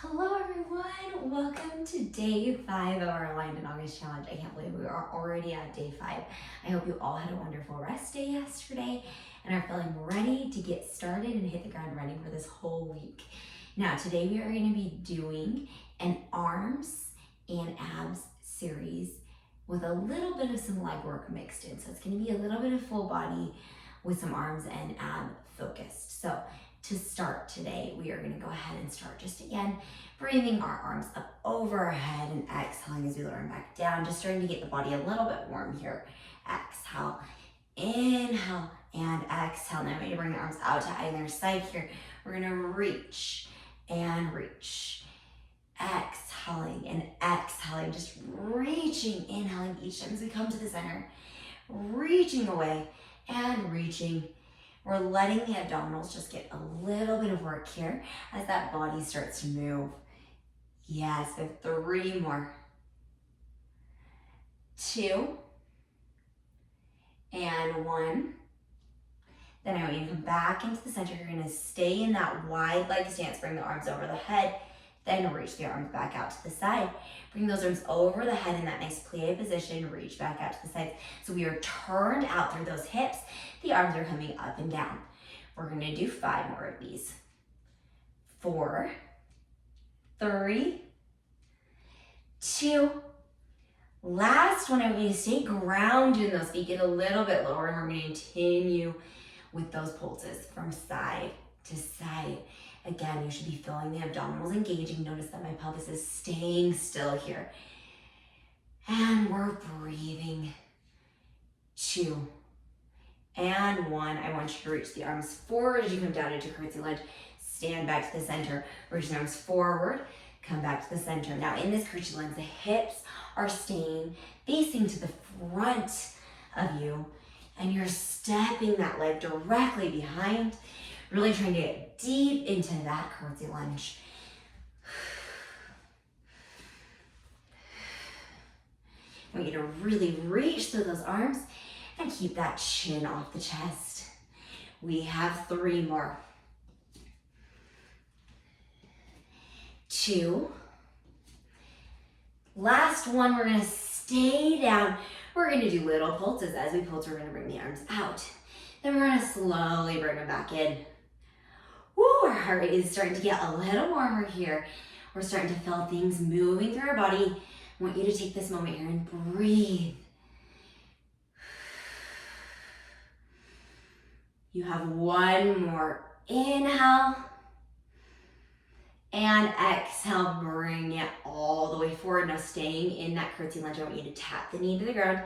Hello everyone, welcome to day 5 of our Aligned in August challenge. I can't believe we are already at day 5. I hope you all had a wonderful rest day yesterday and are feeling ready to get started and hit the ground running for this whole week. Now today we are going to be doing an arms and abs series with a little bit of some leg work mixed in. So it's going to be a little bit of full body with some arms and ab focused. So to start today, we are going to go ahead and start just again, breathing our arms up over our head and exhaling as we lower them back down, just starting to get the body a little bit warm here. Exhale, inhale, and exhale. Now I'm going to bring the arms out to either side here. We're going to reach and reach. Exhaling and exhaling, just reaching, inhaling each time as we come to the center, reaching away and reaching. We're letting the abdominals just get a little bit of work here as that body starts to move. Yes, so 3 more. 2 and 1. Then I want you to come back into the center. You're going to stay in that wide leg stance. Bring the arms over the head. Then reach the arms back out to the side. Bring those arms over the head in that nice plie position. Reach back out to the side. So we are turned out through those hips. The arms are coming up and down. We're going to do 5 more of these. 4, 3, 2. Last one, I want you to stay grounded in those feet. Get a little bit lower, and we're going to continue with those pulses from side to side. Again, you should be feeling the abdominals engaging. Notice that my pelvis is staying still here. And we're breathing. 2 and 1. I want you to reach the arms forward as you come down into curtsy lunge. Stand back to the center. Reach the arms forward. Come back to the center. Now in this curtsy lunge, the hips are staying facing to the front of you. And you're stepping that leg directly behind. Really trying to get deep into that curtsy lunge. I want you to really reach through those arms and keep that chin off the chest. We have 3 more. 2. Last one, we're going to stay down. We're going to do little pulses. As we pulse, we're going to bring the arms out. Then we're going to slowly bring them back in. Woo, our heart rate is starting to get a little warmer here. We're starting to feel things moving through our body. I want you to take this moment here and breathe. You have 1 more. Inhale. And exhale, bring it all the way forward. Now staying in that curtsy lunge, I want you to tap the knee to the ground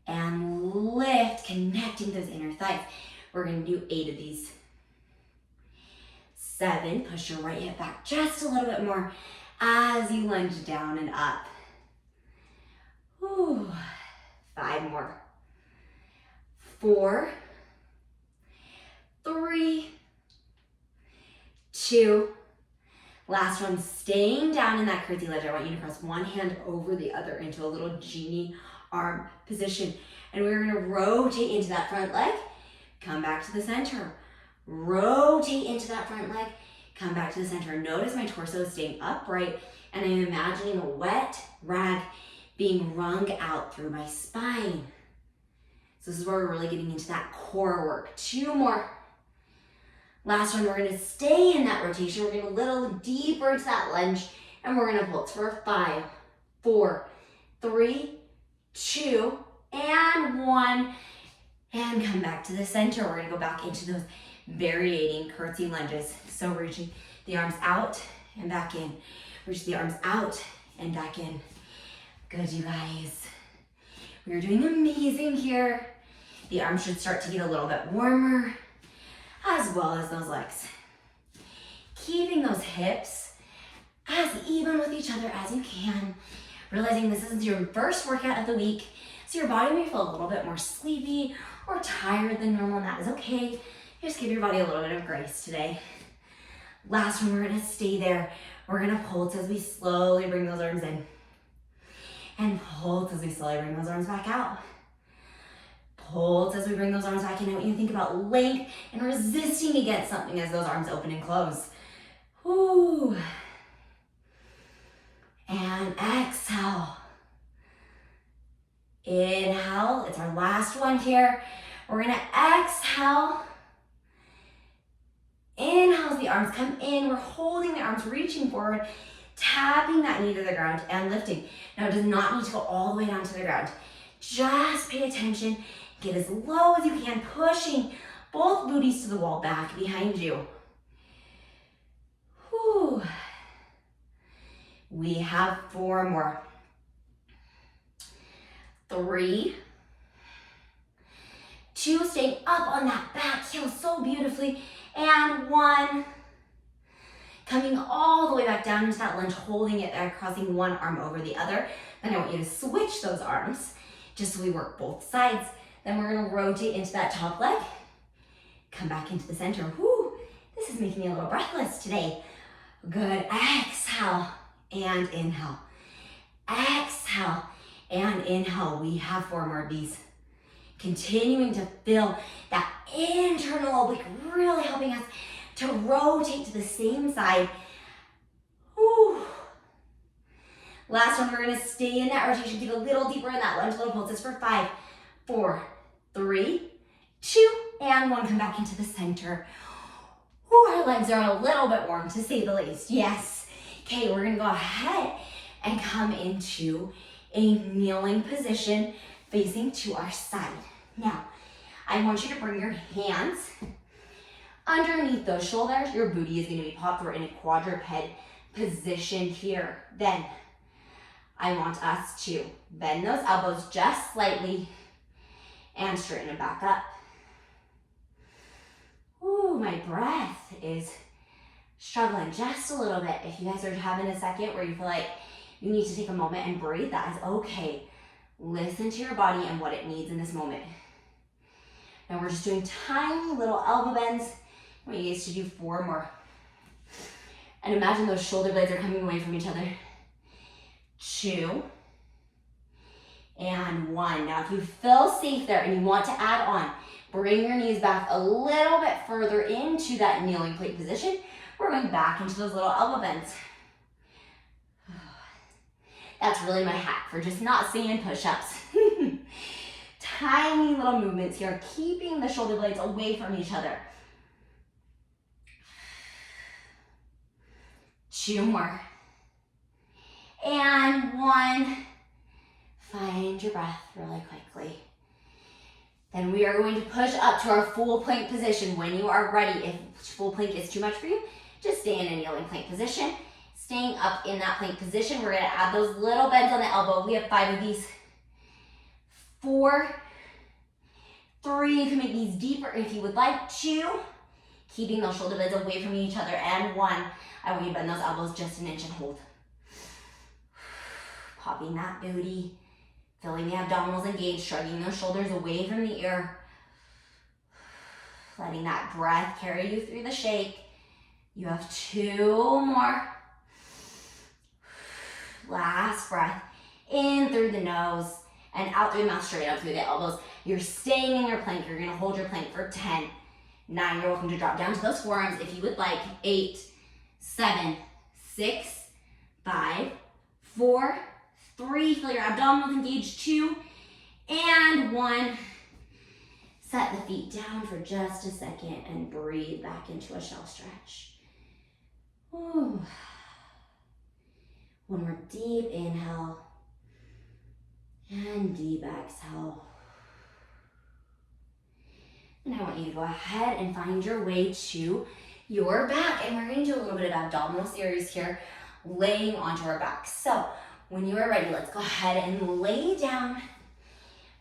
and lift, connecting those inner thighs. We're going to do 8 of these. 7, push your right hip back just a little bit more as you lunge down and up. Whew. 5 more. 4, 3, 2. Last one, staying down in that curtsy lunge. I want you to press one hand over the other into a little genie arm position. And we're going to rotate into that front leg. Come back to the center. Rotate into that front leg. Come back to the center. Notice my torso is staying upright. And I'm imagining a wet rag being wrung out through my spine. So this is where we're really getting into that core work. 2 more. Last one, we're going to stay in that rotation. We're going to go a little deeper into that lunge, and we're going to pulse for 5, 4, 3, 2, and 1. And come back to the center. We're going to go back into those variating curtsy lunges. So reaching the arms out and back in. Reach the arms out and back in. Good, you guys. We are doing amazing here. The arms should start to get a little bit warmer, as well as those legs. Keeping those hips as even with each other as you can. Realizing this is your first workout of the week, so your body may feel a little bit more sleepy or tired than normal, and that is okay. Just give your body a little bit of grace today. Last one, we're gonna stay there. We're gonna pulse as we slowly bring those arms in. And pulse as we slowly bring those arms back out. Pulse as we bring those arms back in. I want you to think about length and resisting against something as those arms open and close. Whoo. And exhale. Inhale, it's our last one here. We're gonna exhale. Inhale as the arms come in. We're holding the arms, reaching forward, tapping that knee to the ground and lifting. Now it does not need to go all the way down to the ground. Just pay attention, get as low as you can, pushing both booties to the wall back behind you. Whew. We have 4 more. 3, 2, staying up on that back heel so beautifully, and 1. Coming all the way back down into that lunge, holding it there, crossing one arm over the other. Then I want you to switch those arms, just so we work both sides. Then we're gonna rotate into that top leg, come back into the center. Whew, this is making me a little breathless today. Good, exhale and inhale. Exhale and inhale. We have 4 more of these. Continuing to feel that internal oblique, really helping us to rotate to the same side. Whew. Last one, we're gonna stay in that rotation, get a little deeper in that lunge, little pulses for 5, 4, 3, 2, and 1. Come back into the center. Whew, our legs are a little bit warm, to say the least. Yes. Okay, we're gonna go ahead and come into a kneeling position facing to our side. Now, I want you to bring your hands underneath those shoulders. Your booty is going to be popped. We're in a quadruped position here. Then, I want us to bend those elbows just slightly and straighten it back up. Ooh, my breath is struggling just a little bit. If you guys are having a second where you feel like you need to take a moment and breathe, that is okay. Listen to your body and what it needs in this moment. Now we're just doing tiny little elbow bends. I want you guys to do 4 more. And imagine those shoulder blades are coming away from each other. 2 and 1. Now if you feel safe there and you want to add on, bring your knees back a little bit further into that kneeling plate position. We're going back into those little elbow bends. That's really my hack for just not saying push-ups. Tiny little movements here, keeping the shoulder blades away from each other. 2 more. And 1. Find your breath really quickly. Then we are going to push up to our full plank position when you are ready. If full plank is too much for you, just stay in a kneeling plank position. Staying up in that plank position, we're gonna add those little bends on the elbow. We have 5 of these. 4, 3, you can make these deeper if you would like. 2, keeping those shoulder blades away from each other. And 1, I want you to bend those elbows just an inch and hold. Popping that booty, feeling the abdominals engaged, shrugging those shoulders away from the ear. Letting that breath carry you through the shake. You have 2 more. Last breath, in through the nose and out through the mouth, straight up through the elbows. You're staying in your plank. You're gonna hold your plank for 10, 9. You're welcome to drop down to those forearms if you would like. 8, 7, 6, 5, 4, 3. Feel your abdominals engaged. 2 and 1. Set the feet down for just a second and breathe back into a shell stretch. Ooh. 1 more deep inhale and deep exhale. And I want you to go ahead and find your way to your back. And we're going to do a little bit of abdominal series here, laying onto our back. So when you are ready, let's go ahead and lay down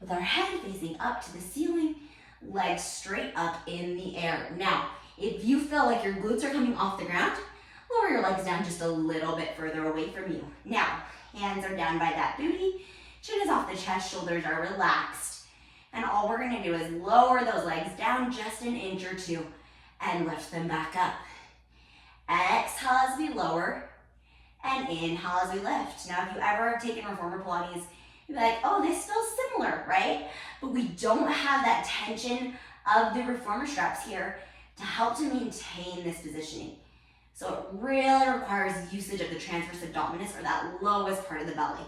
with our head facing up to the ceiling, legs straight up in the air. Now, if you feel like your glutes are coming off the ground, lower your legs down just a little bit further away from you. Now, hands are down by that booty, chin is off the chest, shoulders are relaxed. And all we're gonna do is lower those legs down just an inch or 2 and lift them back up. Exhale as we lower and inhale as we lift. Now, if you ever have taken Reformer Pilates, you'd be like, oh, this feels similar, right? But we don't have that tension of the Reformer straps here to help to maintain this positioning. So it really requires usage of the transverse abdominis, or that lowest part of the belly.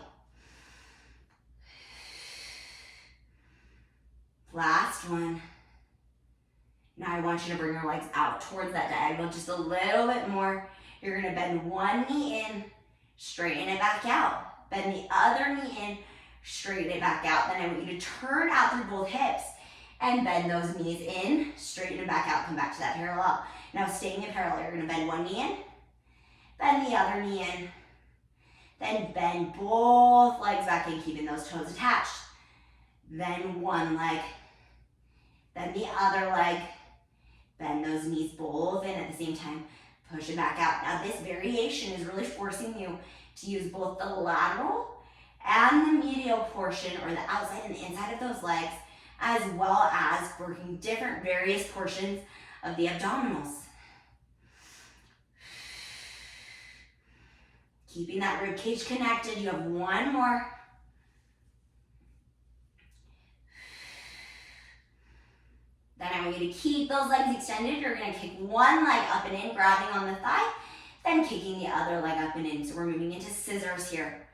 Last one. Now I want you to bring your legs out towards that diagonal just a little bit more. You're gonna bend one knee in, straighten it back out. Bend the other knee in, straighten it back out. Then I want you to turn out through both hips and bend those knees in, straighten it back out, come back to that parallel. Now staying in parallel, you're gonna bend one knee in, bend the other knee in, then bend both legs back in, keeping those toes attached. Then one leg, then the other leg, bend those knees both in at the same time, push it back out. Now this variation is really forcing you to use both the lateral and the medial portion, or the outside and the inside of those legs, as well as working different various portions of the abdominals. Keeping that rib cage connected. You have one more. Then I want you to keep those legs extended. You're gonna kick one leg up and in, grabbing on the thigh, then kicking the other leg up and in. So we're moving into scissors here.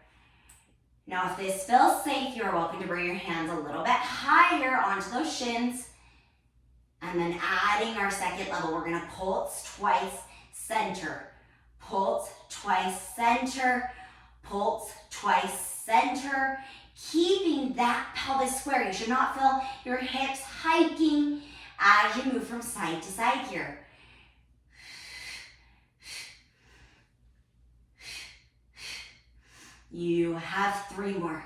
Now if this feels safe, you're welcome to bring your hands a little bit higher onto those shins. And then adding our second level, we're gonna pulse twice, center. Pulse twice, center. Pulse twice, center. Keeping that pelvis square. You should not feel your hips hiking as you move from side to side here. You have 3 more.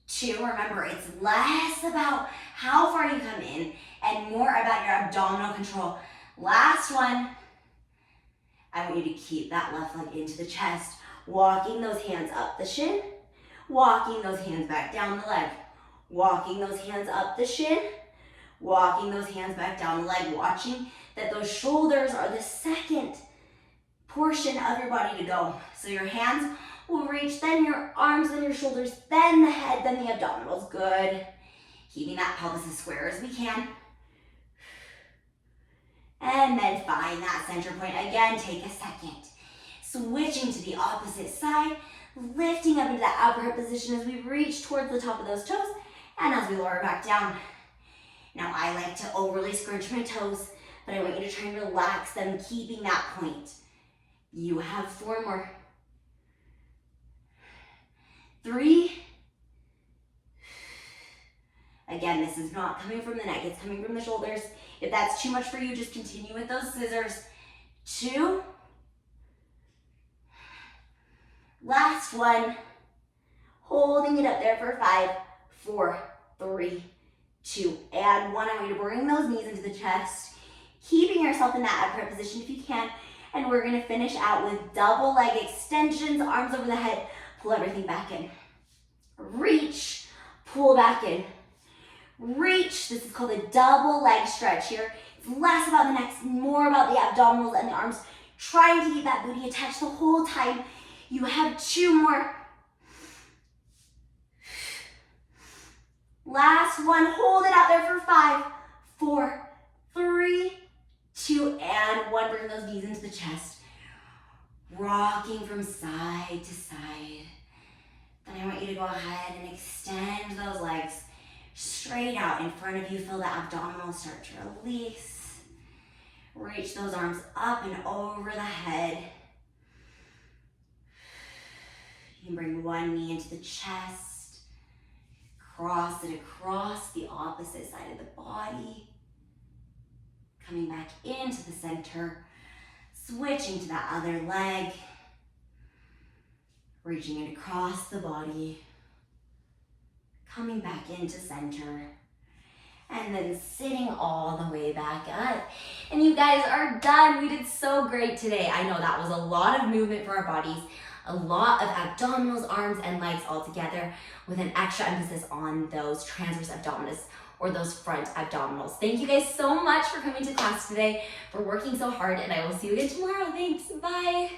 2, remember, it's less about how far you come in and more about your abdominal control. Last one. I want you to keep that left leg into the chest, walking those hands up the shin, walking those hands back down the leg, walking those hands up the shin, walking those hands back down the leg, watching that those shoulders are the second portion of your body to go. So your hands will reach, then your arms, then your shoulders, then the head, then the abdominals. Good. Keeping that pelvis as square as we can. And then find that center point. Again, take a second. Switching to the opposite side, lifting up into that upper hip position as we reach towards the top of those toes, and as we lower back down. Now I like to overly scrunch my toes, but I want you to try and relax them, keeping that point. You have 4 more. 3. Again, this is not coming from the neck, it's coming from the shoulders. If that's too much for you, just continue with those scissors. 2. Last one. Holding it up there for 5, 4, 3, 2, and 1. I want you to bring those knees into the chest, keeping yourself in that upright position if you can. And we're gonna finish out with double leg extensions, arms over the head, pull everything back in. Reach, pull back in. Reach, this is called a double leg stretch here. It's less about the neck, more about the abdominals and the arms, trying to keep that booty attached the whole time. You have 2 more. Last one, hold it out there for 5, 4, 3, 2, and 1. Bring those knees into the chest. Rocking from side to side. Then I want you to go ahead and extend those legs straight out in front of you. Feel the abdominals start to release. Reach those arms up and over the head. You can bring one knee into the chest. Cross it across the opposite side of the body. Coming back into the center. Switching to that other leg. Reaching it across the body. Coming back into center. And then sitting all the way back up. And you guys are done. We did so great today. I know that was a lot of movement for our bodies. A lot of abdominals, arms, and legs all together with an extra emphasis on those transverse abdominis, or those front abdominals. Thank you guys so much for coming to class today, for working so hard, and I will see you again tomorrow. Thanks. Bye.